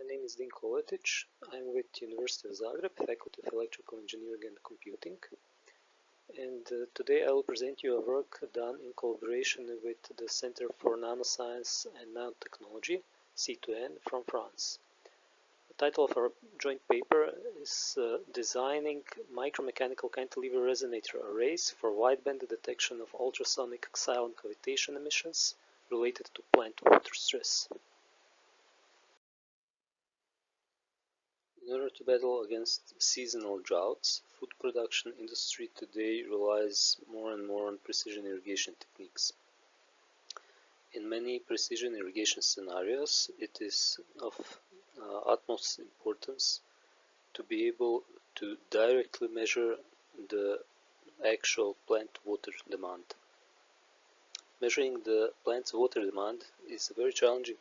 My name is Dinko Oletic. I'm with University of Zagreb, Faculty of Electrical Engineering and Computing. And today I will present you a work done in collaboration with the Center for Nanoscience and Nanotechnology, C2N, from France. The title of our joint paper is Designing Micromechanical Cantilever Resonator Arrays for Wideband Detection of Ultrasonic Xylem Cavitation Emissions related to plant water stress. In order to battle against seasonal droughts, food production industry today relies more and more on precision irrigation techniques. In many precision irrigation scenarios, it is of utmost importance to be able to directly measure the actual plant water demand. Measuring the plant's water demand is a very challenging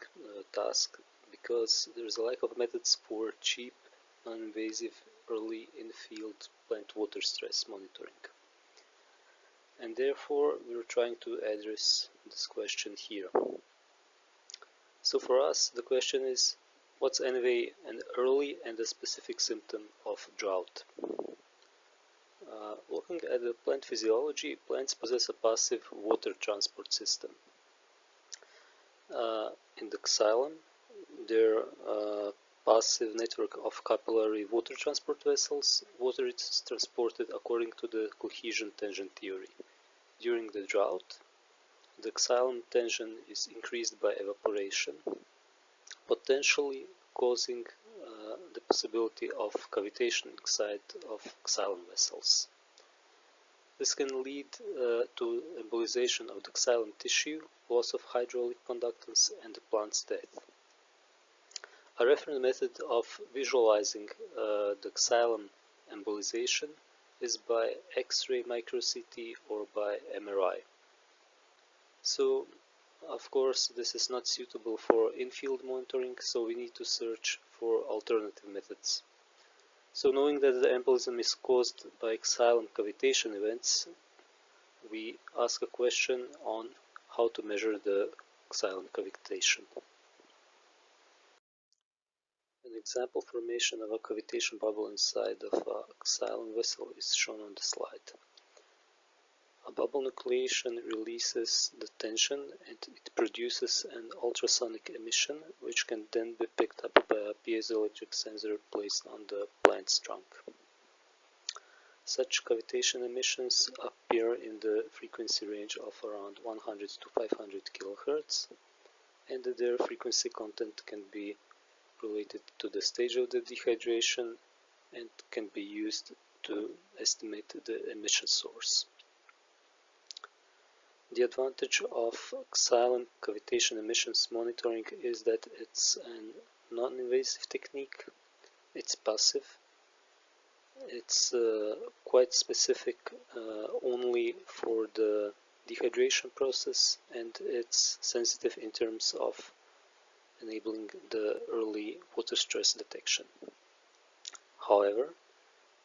task because there is a lack of methods for cheap, non-invasive, early in-field plant water stress monitoring. And therefore, we're trying to address this question here. So for us, the question is, what's anyway an early and a specific symptom of drought? Looking at the plant physiology, plants possess a passive water transport system. In the xylem, their passive network of capillary water transport vessels, water is transported according to the cohesion tension theory. During the drought, the xylem tension is increased by evaporation, potentially causing the possibility of cavitation inside of xylem vessels. This can lead to embolization of the xylem tissue, loss of hydraulic conductance, and the plant's death. A reference method of visualizing the xylem embolization is by X-ray micro-CT or by MRI. So, of course, this is not suitable for in-field monitoring, so we need to search for alternative methods. So, knowing that the embolism is caused by xylem cavitation events, we ask a question on how to measure the xylem cavitation. An example formation of a cavitation bubble inside of a xylem vessel is shown on the slide. A bubble nucleation releases the tension and it produces an ultrasonic emission which can then be picked up by a piezoelectric sensor placed on the plant's trunk. Such cavitation emissions appear in the frequency range of around 100 to 500 kHz, and their frequency content can be related to the stage of the dehydration and can be used to estimate the emission source. The advantage of xylem cavitation emissions monitoring is that it's a non-invasive technique, it's passive, it's quite specific only for the dehydration process, and it's sensitive in terms of enabling the early water stress detection. However,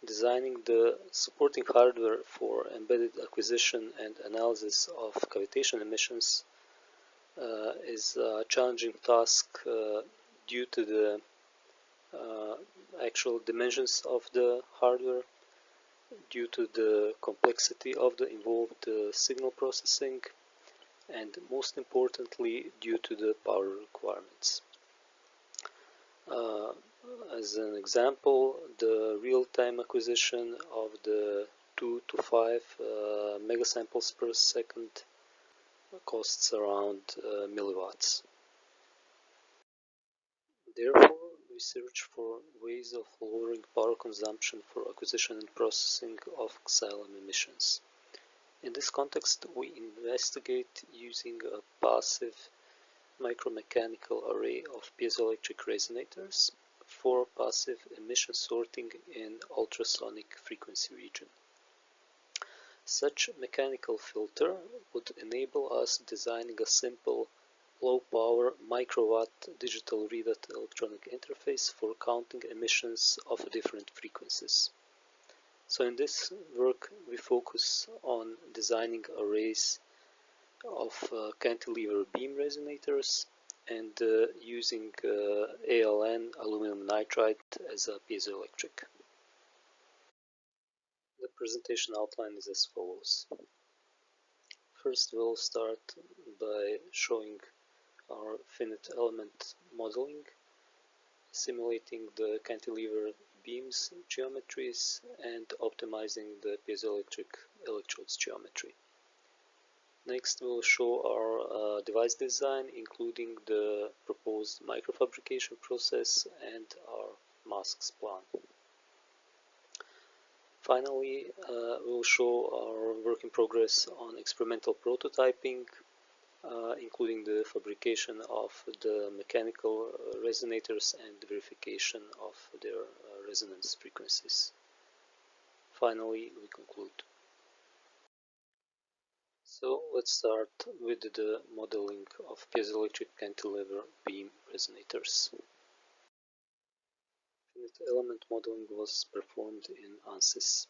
designing the supporting hardware for embedded acquisition and analysis of cavitation emissions is a challenging task due to the actual dimensions of the hardware, due to the complexity of the involved signal processing, and most importantly due to the power requirements. As an example, the real-time acquisition of the 2 to 5 megasamples per second costs around milliwatts. Therefore, we search for ways of lowering power consumption for acquisition and processing of xylem emissions. In this context, we investigate using a passive micromechanical array of piezoelectric resonators for passive emission sorting in ultrasonic frequency region. Such mechanical filter would enable us designing a simple low-power microwatt digital readout electronic interface for counting emissions of different frequencies. So in this work, we focus on designing arrays of cantilever beam resonators and using ALN, aluminum nitride, as a piezoelectric. The presentation outline is as follows. First, we'll start by showing our finite element modeling, simulating the cantilever beams geometries, and optimizing the piezoelectric electrodes geometry. Next, we'll show our device design, including the proposed microfabrication process and our masks plan. Finally, we'll show our work in progress on experimental prototyping, including the fabrication of the mechanical resonators and verification of their resonance frequencies. Finally, we conclude. So let's start with the modeling of piezoelectric cantilever beam resonators. Finite element modeling was performed in ANSYS.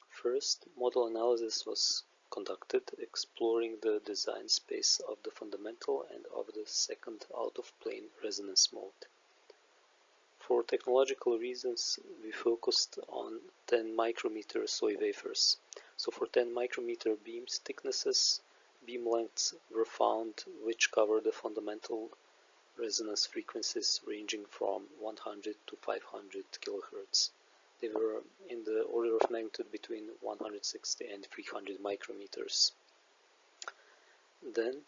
First, model analysis was conducted, exploring the design space of the fundamental and of the second out-of-plane resonance mode. For technological reasons, we focused on 10 micrometer soy wafers. So for 10 micrometer beam thicknesses, beam lengths were found which cover the fundamental resonance frequencies ranging from 100 to 500 kHz. They were in the order of magnitude between 160 and 300 micrometers. Then,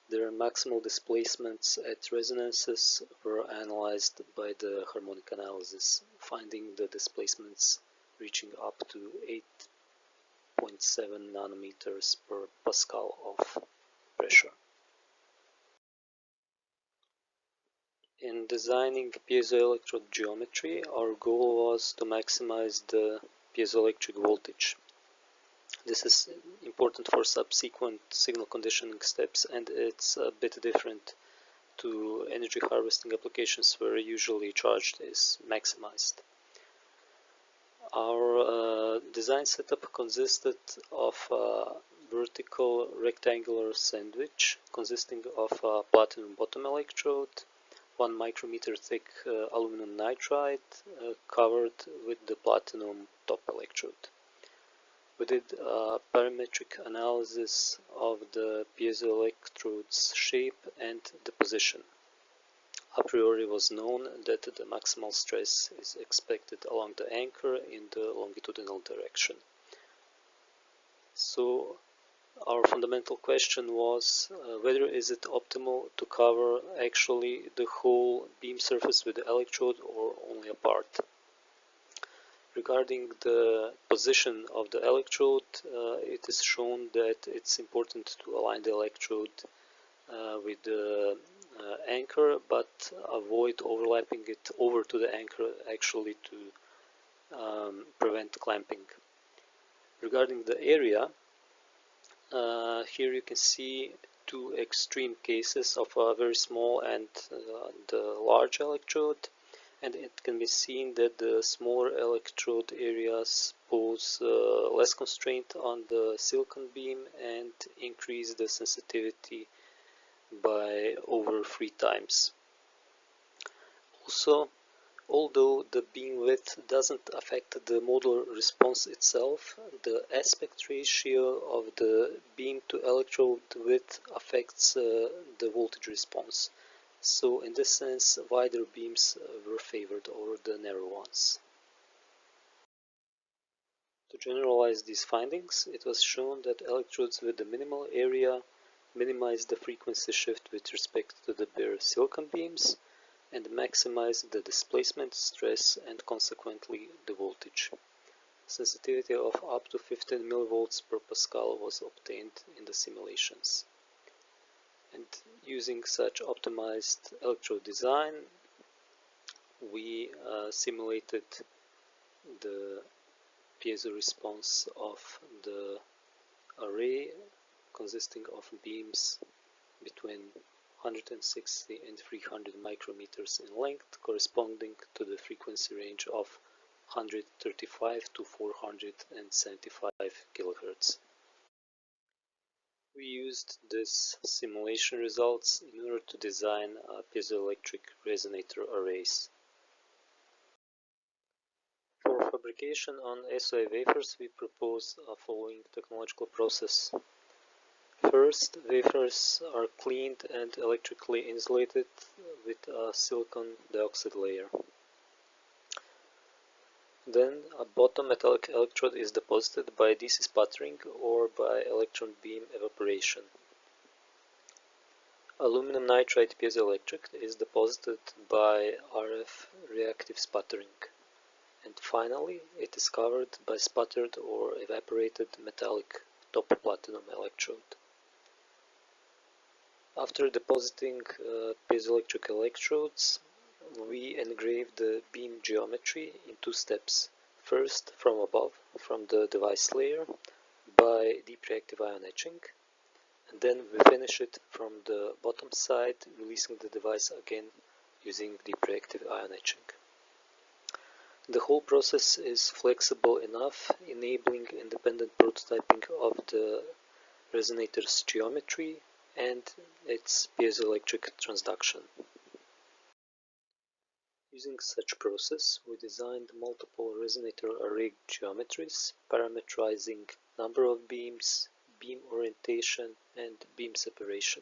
their maximal displacements at resonances were analyzed by the harmonic analysis, finding the displacements reaching up to 8.7 nanometers per Pascal of pressure. In designing piezoelectrode geometry, our goal was to maximize the piezoelectric voltage. This is important for subsequent signal conditioning steps, and it's a bit different to energy harvesting applications where usually charge is maximized. Our design setup consisted of a vertical rectangular sandwich consisting of a platinum bottom electrode, 1 micrometer thick aluminum nitride covered with the platinum top electrode. We did a parametric analysis of the piezoelectrode's shape and the position. A priori was known that the maximal stress is expected along the anchor in the longitudinal direction. So our fundamental question was whether is it optimal to cover actually the whole beam surface with the electrode or only a part. Regarding the position of the electrode, it is shown that it's important to align the electrode with the anchor, but avoid overlapping it over to the anchor actually to prevent clamping. Regarding the area, here you can see two extreme cases of a very small and the large electrode, and it can be seen that the smaller electrode areas pose less constraint on the silicon beam and increase the sensitivity by over 3 times. Also, although the beam width doesn't affect the modal response itself, the aspect ratio of the beam to electrode width affects the voltage response. So in this sense, wider beams were favored over the narrow ones. To generalize these findings, it was shown that electrodes with the minimal area minimize the frequency shift with respect to the bare silicon beams and maximize the displacement, stress, and consequently the voltage. Sensitivity of up to 15 mV per Pascal was obtained in the simulations. And using such optimized electrode design, we simulated the piezo response of the array consisting of beams between 160 and 300 micrometers in length, corresponding to the frequency range of 135 to 475 kHz. We used these simulation results in order to design piezoelectric resonator arrays. For fabrication on SOI wafers, we propose a following technological process. First, wafers are cleaned and electrically insulated with a silicon dioxide layer. Then a bottom metallic electrode is deposited by DC sputtering or by electron beam evaporation. Aluminum nitride piezoelectric is deposited by RF reactive sputtering. And finally, it is covered by sputtered or evaporated metallic top platinum electrode. After depositing piezoelectric electrodes, we engrave the beam geometry in two steps. First, from above, from the device layer, by deep reactive ion etching, and then we finish it from the bottom side, releasing the device again using deep reactive ion etching. The whole process is flexible enough, enabling independent prototyping of the resonator's geometry and its piezoelectric transduction. Using such process, we designed multiple resonator array geometries, parametrizing number of beams, beam orientation, and beam separation.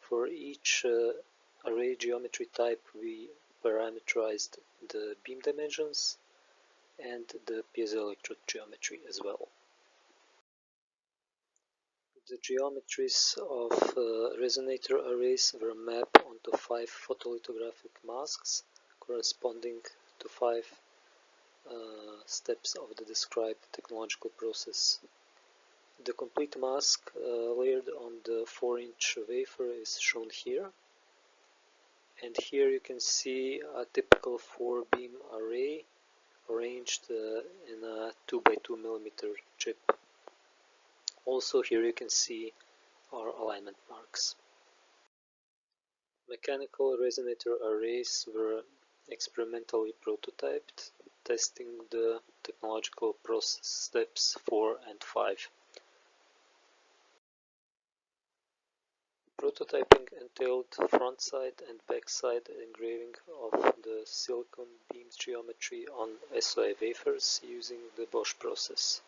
For each array geometry type, we parameterized the beam dimensions and the piezoelectrode geometry as well. The geometries of resonator arrays were mapped onto 5 photolithographic masks corresponding to 5 steps of the described technological process. The complete mask layered on the 4-inch wafer is shown here. And here you can see a typical 4-beam array arranged in a 2x2 mm chip. Also here you can see our alignment marks. Mechanical resonator arrays were experimentally prototyped, testing the technological process steps 4 and 5. Prototyping entailed front-side and back-side engraving of the silicon beams geometry on SOI wafers using the Bosch process.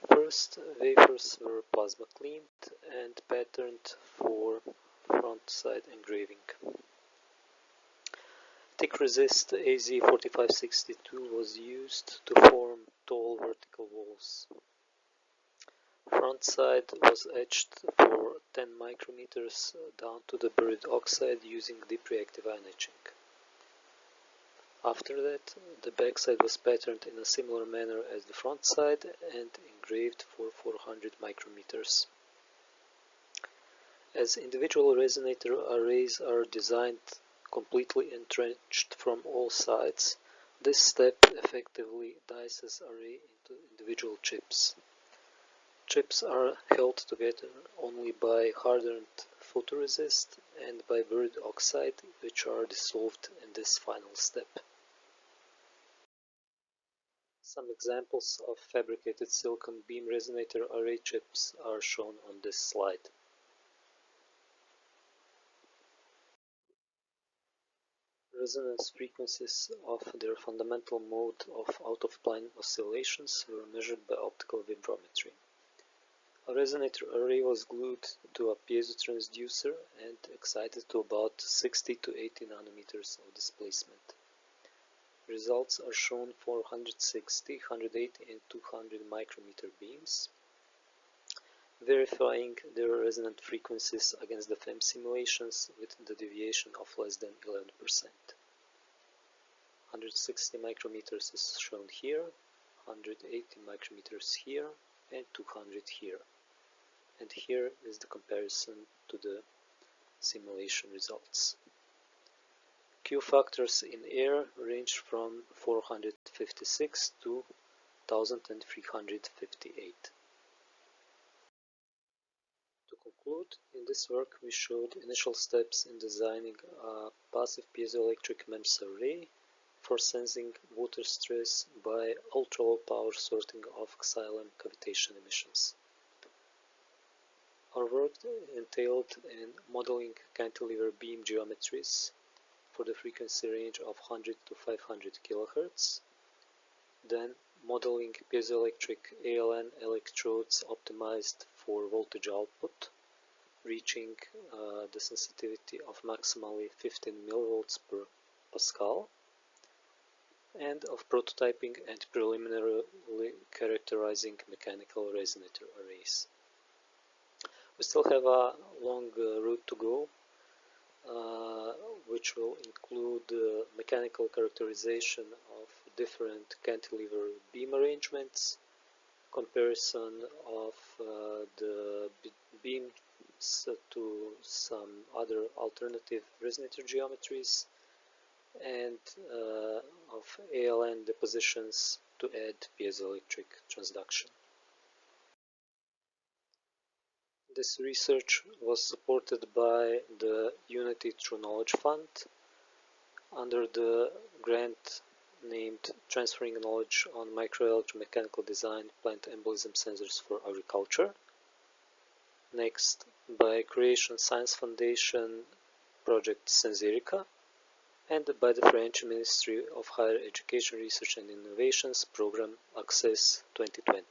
First, wafers were plasma cleaned and patterned for front-side engraving. Thick resist AZ4562 was used to form tall vertical walls. Front side was etched for 10 micrometers down to the buried oxide using deep reactive ion etching. After that, the back side was patterned in a similar manner as the front side and engraved for 400 micrometers. As individual resonator arrays are designed completely entrenched from all sides, this step effectively dices array into individual chips. Chips are held together only by hardened photoresist and by buried oxide, which are dissolved in this final step. Some examples of fabricated silicon beam resonator array chips are shown on this slide. Resonance frequencies of their fundamental mode of out-of-plane oscillations were measured by optical vibrometry. A resonator array was glued to a piezo transducer and excited to about 60 to 80 nanometers of displacement. Results are shown for 160, 180 and 200 micrometer beams, verifying their resonant frequencies against the FEM simulations with the deviation of less than 11%. 160 micrometers is shown here, 180 micrometers here, and 200 here. And here is the comparison to the simulation results. Q factors in air range from 456 to 1358. To conclude, in this work we showed initial steps in designing a passive piezoelectric MEMS array for sensing water stress by ultra-low power sorting of xylem cavitation emissions. Our work entailed in modeling cantilever beam geometries for the frequency range of 100 to 500 kHz, then modeling piezoelectric ALN electrodes optimized for voltage output, reaching the sensitivity of maximally 15 mV per Pascal, and of prototyping and preliminarily characterizing mechanical resonator arrays. We still have a long route to go, which will include mechanical characterization of different cantilever beam arrangements, comparison of the beams to some other alternative resonator geometries, and of ALN depositions to add piezoelectric transduction. This research was supported by the Unity True Knowledge Fund under the grant named Transferring Knowledge on Microelectromechanical Design Plant Embolism Sensors for Agriculture. Next, by Croatian Science Foundation project Sensirica, and by the French Ministry of Higher Education, Research and Innovations program ANSYS 2020.